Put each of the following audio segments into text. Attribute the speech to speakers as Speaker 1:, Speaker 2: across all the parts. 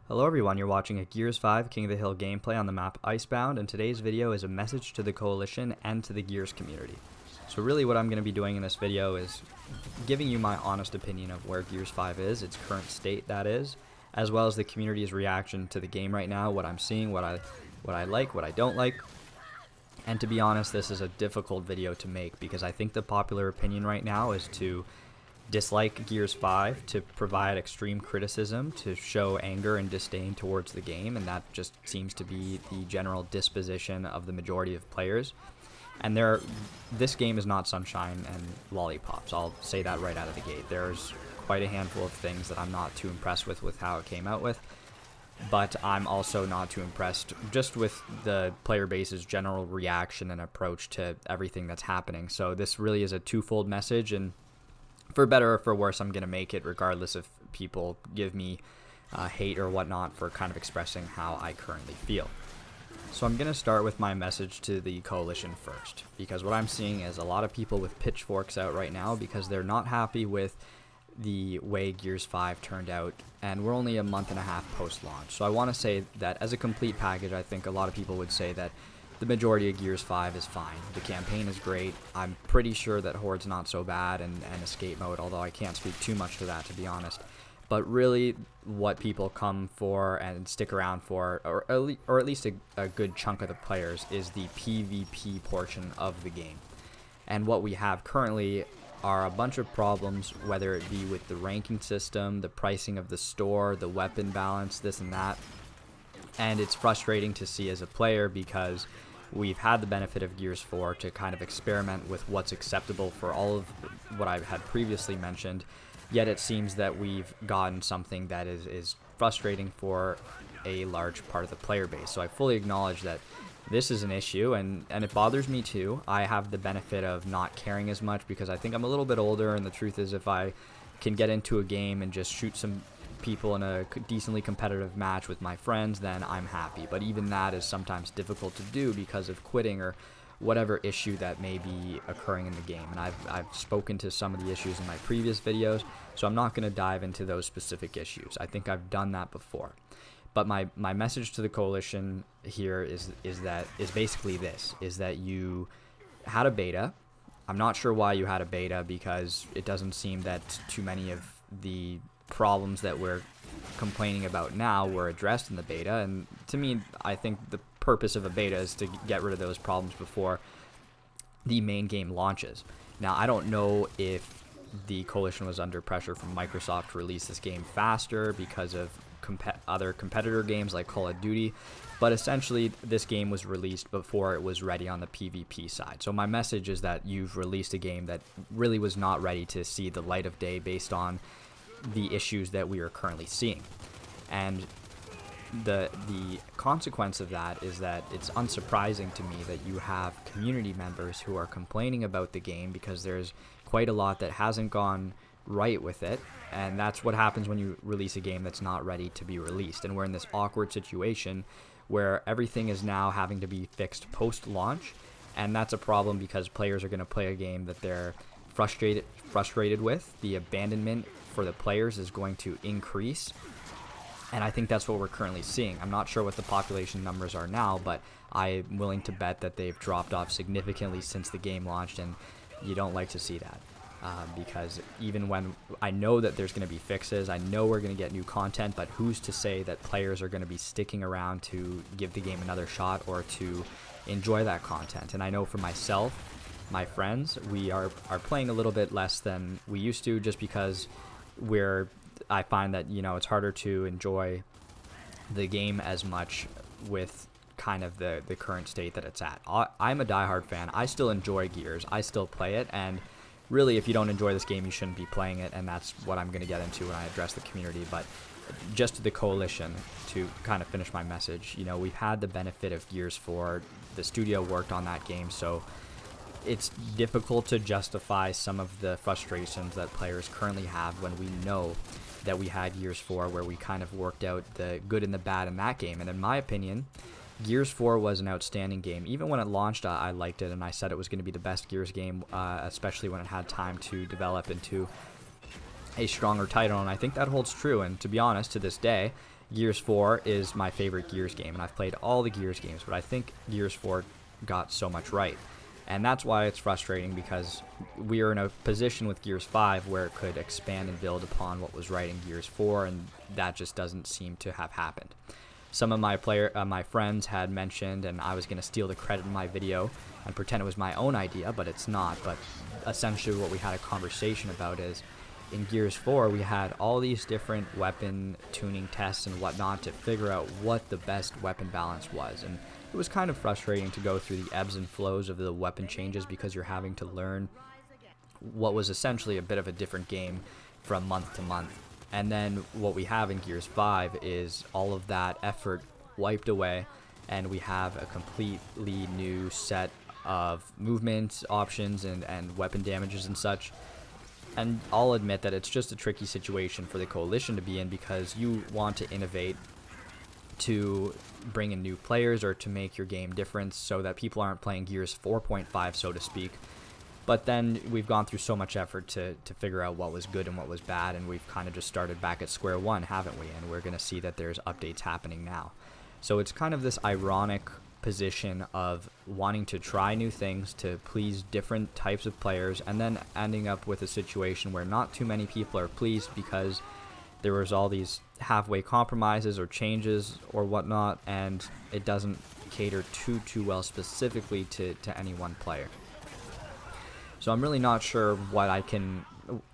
Speaker 1: Hello everyone, you're watching a Gears 5 King of the Hill gameplay on the map Icebound, and today's video is a message to the Coalition and to the Gears community. So really what I'm going to be doing in this video is giving you my honest opinion of where Gears 5 is, its current state that is, as well as the community's reaction to the game right now, what I'm seeing, what I like, what I don't like. And to be honest, this is a difficult video to make because I think the popular opinion right now is to dislike Gears 5, to provide extreme criticism, to show anger and disdain towards the game, and that just seems to be the general disposition of the majority of players. And this game is not sunshine and lollipops. I'll say that right out of the gate. There's quite a handful of things that I'm not too impressed with how it came out with, but I'm also not too impressed just with the player base's general reaction and approach to everything that's happening. So this really is a twofold message, and for better or for worse, I'm going to make it regardless if people give me hate or whatnot for kind of expressing how I currently feel. So I'm going to start with my message to the Coalition first, because what I'm seeing is a lot of people with pitchforks out right now because they're not happy with the way Gears 5 turned out, and we're only a month and a half post-launch. So I want to say that as a complete package, I think a lot of people would say that the majority of Gears 5 is fine. The campaign is great. I'm pretty sure that Horde's not so bad, and escape mode, although I can't speak too much to that, to be honest. But really, what people come for and stick around for, or at least a good chunk of the players, is the PvP portion of the game. And what we have currently are a bunch of problems, whether it be with the ranking system, the pricing of the store, the weapon balance, this and that. And it's frustrating to see as a player because we've had the benefit of Gears 4 to kind of experiment with what's acceptable for all of what I had previously mentioned, yet it seems that we've gotten something that is frustrating for a large part of the player base. So I fully acknowledge that this is an issue, and it bothers me too. I have the benefit of not caring as much because I think I'm a little bit older, and the truth is if I can get into a game and just shoot some people in a decently competitive match with my friends, then I'm happy. But even that is sometimes difficult to do because of quitting or whatever issue that may be occurring in the game. And I've spoken to some of the issues in my previous videos, so I'm not going to dive into those specific issues. I think I've done that before. But my message to the Coalition here is basically this, is that you had a beta. I'm not sure why you had a beta, because it doesn't seem that too many of the problems that we're complaining about now were addressed in the beta. And to me, I think the purpose of a beta is to get rid of those problems before the main game launches. Now, I don't know if the Coalition was under pressure from Microsoft to release this game faster because of other competitor games like Call of Duty, but essentially this game was released before it was ready on the PvP side. So my message is that you've released a game that really was not ready to see the light of day based on the issues that we are currently seeing. And the consequence of that is that it's unsurprising to me that you have community members who are complaining about the game because there's quite a lot that hasn't gone right with it, and that's what happens when you release a game that's not ready to be released. And we're in this awkward situation where everything is now having to be fixed post-launch, and that's a problem because players are going to play a game that they're frustrated with. The abandonment for the players is going to increase, and I think that's what we're currently seeing. I'm not sure what the population numbers are now, but I'm willing to bet that they've dropped off significantly since the game launched, and you don't like to see that. Because even when I know that there's going to be fixes, I know we're going to get new content, but who's to say that players are going to be sticking around to give the game another shot or to enjoy that content? And I know for myself, my friends, we are playing a little bit less than we used to, just because I find that, it's harder to enjoy the game as much with kind of the current state that it's at. I'm a diehard fan. I still enjoy Gears. I still play it, and really, if you don't enjoy this game, you shouldn't be playing it, and that's what I'm going to get into when I address the community. But just to the Coalition, to kind of finish my message, we've had the benefit of Gears 4. The studio worked on that game, so it's difficult to justify some of the frustrations that players currently have when we know that we had Gears 4 where we kind of worked out the good and the bad in that game. And in my opinion, Gears 4 was an outstanding game. Even when it launched, I liked it, and I said it was going to be the best Gears game, especially when it had time to develop into a stronger title, and I think that holds true. And to be honest, to this day, Gears 4 is my favorite Gears game, and I've played all the Gears games, but I think Gears 4 got so much right. And that's why it's frustrating, because we are in a position with Gears 5 where it could expand and build upon what was right in Gears 4, and that just doesn't seem to have happened. Some of my my friends had mentioned, and I was going to steal the credit in my video and pretend it was my own idea, but it's not. But essentially what we had a conversation about is, in Gears 4, we had all these different weapon tuning tests and whatnot to figure out what the best weapon balance was. And it was kind of frustrating to go through the ebbs and flows of the weapon changes, because you're having to learn what was essentially a bit of a different game from month to month. And then what we have in Gears 5 is all of that effort wiped away, and we have a completely new set of movement options and weapon damages and such. And I'll admit that it's just a tricky situation for the Coalition to be in, because you want to innovate to bring in new players or to make your game different so that people aren't playing Gears 4.5, so to speak. But then we've gone through so much effort to figure out what was good and what was bad, and we've kind of just started back at square one, haven't we? And we're going to see that there's updates happening now. So it's kind of this ironic position of wanting to try new things to please different types of players, and then ending up with a situation where not too many people are pleased because there was all these halfway compromises or changes or whatnot, and it doesn't cater too well specifically to any one player. So I'm really not sure what I can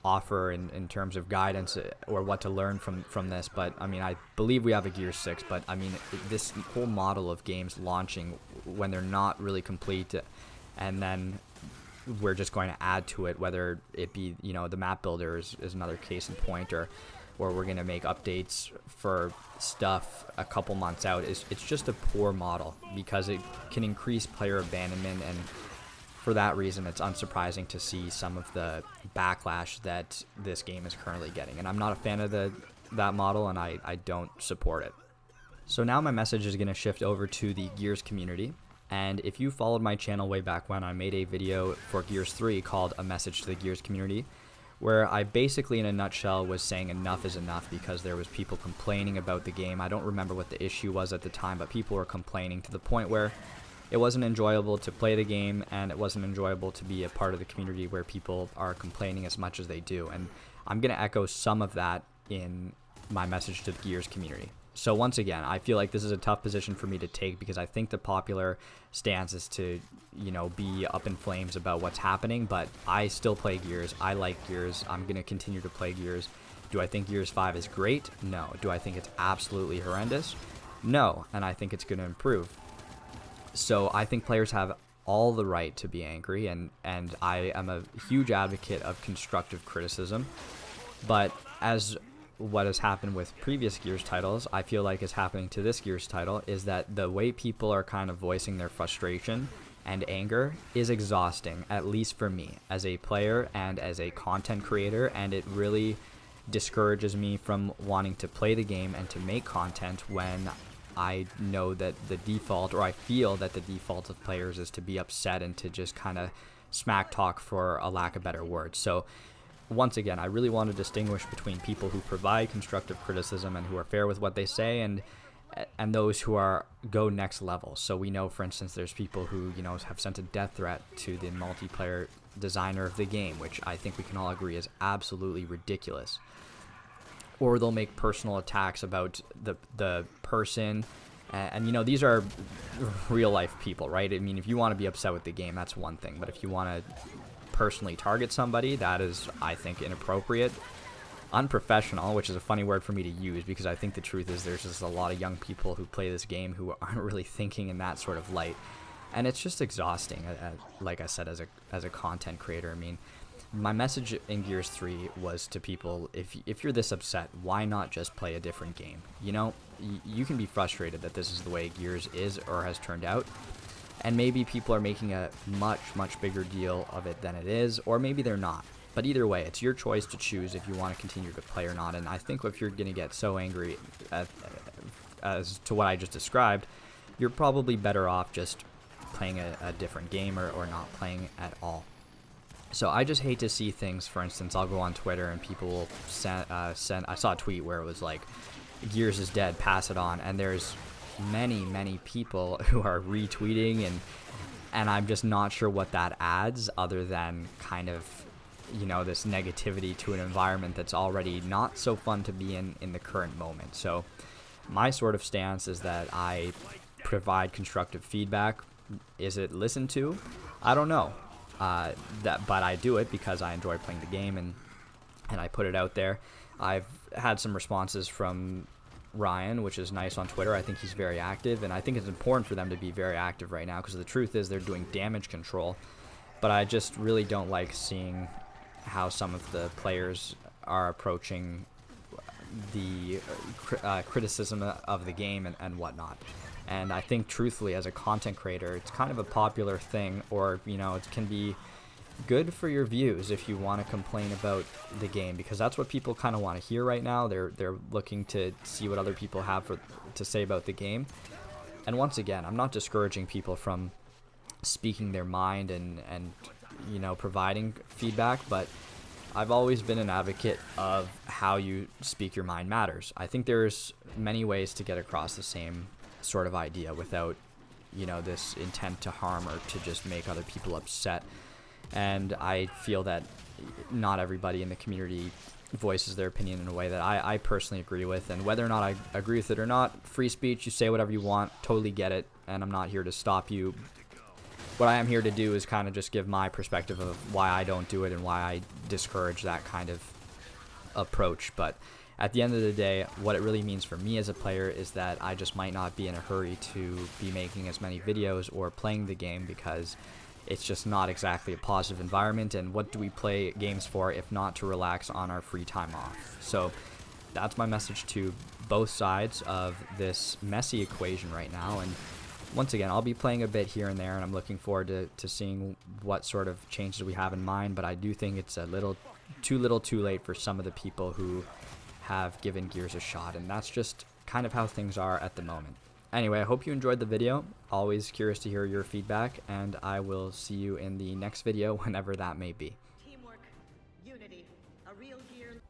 Speaker 1: offer in terms of guidance or what to learn from this, but I mean, I believe we have a Gears 6, but I mean, this whole model of games launching when they're not really complete, and then we're just going to add to it, whether it be, you know, the map builder is another case in point, or we're going to make updates for stuff a couple months out. It's just a poor model, because it can increase player abandonment, and for that reason, it's unsurprising to see some of the backlash that this game is currently getting. And I'm not a fan of that model, and I don't support it. So now my message is going to shift over to the Gears community. And if you followed my channel way back when, I made a video for Gears 3 called A Message to the Gears Community, where I basically, in a nutshell, was saying enough is enough, because there was people complaining about the game. I don't remember what the issue was at the time, but people were complaining to the point where it wasn't enjoyable to play the game, and it wasn't enjoyable to be a part of the community where people are complaining as much as they do. And I'm going to echo some of that in my message to the Gears community. So once again, I feel like this is a tough position for me to take, because I think the popular stance is to, you know, be up in flames about what's happening, but I still play Gears. I like Gears. I'm going to continue to play Gears. Do I think Gears 5 is great? No. Do I think it's absolutely horrendous? No. And I think it's going to improve. So I think players have all the right to be angry, and I am a huge advocate of constructive criticism. But as what has happened with previous Gears titles, I feel like is happening to this Gears title, is that the way people are kind of voicing their frustration and anger is exhausting, at least for me as a player and as a content creator, and it really discourages me from wanting to play the game and to make content when I know that the default, or I feel that the default of players is to be upset and to just kind of smack talk, for a lack of better words. So once again, I really want to distinguish between people who provide constructive criticism and who are fair with what they say, and those who go next level. So we know, for instance, there's people who, you know, have sent a death threat to the multiplayer designer of the game, which I think we can all agree is absolutely ridiculous. Or they'll make personal attacks about the person, and you know, these are real life people, right? I mean, if you want to be upset with the game, that's one thing, but if you want to personally target somebody, that is, I think, inappropriate, unprofessional, which is a funny word for me to use, because I think the truth is there's just a lot of young people who play this game who aren't really thinking in that sort of light, and it's just exhausting, like I said, as a content creator. I mean, my message in Gears 3 was to people, if you're this upset, why not just play a different game? You know, you can be frustrated that this is the way Gears is or has turned out, and maybe people are making a much bigger deal of it than it is, or maybe they're not. But either way, it's your choice to choose if you want to continue to play or not, and I think if you're going to get so angry as to what I just described, you're probably better off just playing a different game or not playing at all. So I just hate to see things, for instance, I'll go on Twitter and people will send, I saw a tweet where it was like, Gears is dead, pass it on, and there's many people who are retweeting, and I'm just not sure what that adds other than kind of, you know, this negativity to an environment that's already not so fun to be in the current moment. So my sort of stance is that I provide constructive feedback. Is it listened to? I don't know. But I do it because I enjoy playing the game, and I put it out there. I've had some responses from Ryan, which is nice, on Twitter. I think he's very active, and I think it's important for them to be very active right now, because the truth is they're doing damage control. But I just really don't like seeing how some of the players are approaching the criticism of the game and whatnot. And I think, truthfully, as a content creator, it's kind of a popular thing, or, you know, it can be good for your views if you want to complain about the game, because that's what people kind of want to hear right now. They're looking to see what other people have to say about the game. And once again, I'm not discouraging people from speaking their mind and you know, providing feedback, but I've always been an advocate of how you speak your mind matters. I think there's many ways to get across the same sort of idea without, you know, this intent to harm or to just make other people upset. And I feel that not everybody in the community voices their opinion in a way that I personally agree with. And whether or not I agree with it or not, free speech, you say whatever you want, totally get it, and I'm not here to stop you. What I am here to do is kind of just give my perspective of why I don't do it and why I discourage that kind of approach. But at the end of the day, what it really means for me as a player is that I just might not be in a hurry to be making as many videos or playing the game, because it's just not exactly a positive environment. And what do we play games for if not to relax on our free time off? So that's my message to both sides of this messy equation right now. And once again, I'll be playing a bit here and there, and I'm looking forward to seeing what sort of changes we have in mind. But I do think it's a little too late for some of the people who have given Gears a shot, and that's just kind of how things are at the moment. Anyway, I hope you enjoyed the video. Always curious to hear your feedback, and I will see you in the next video, whenever that may be.
Speaker 2: Teamwork, unity, a real Gear.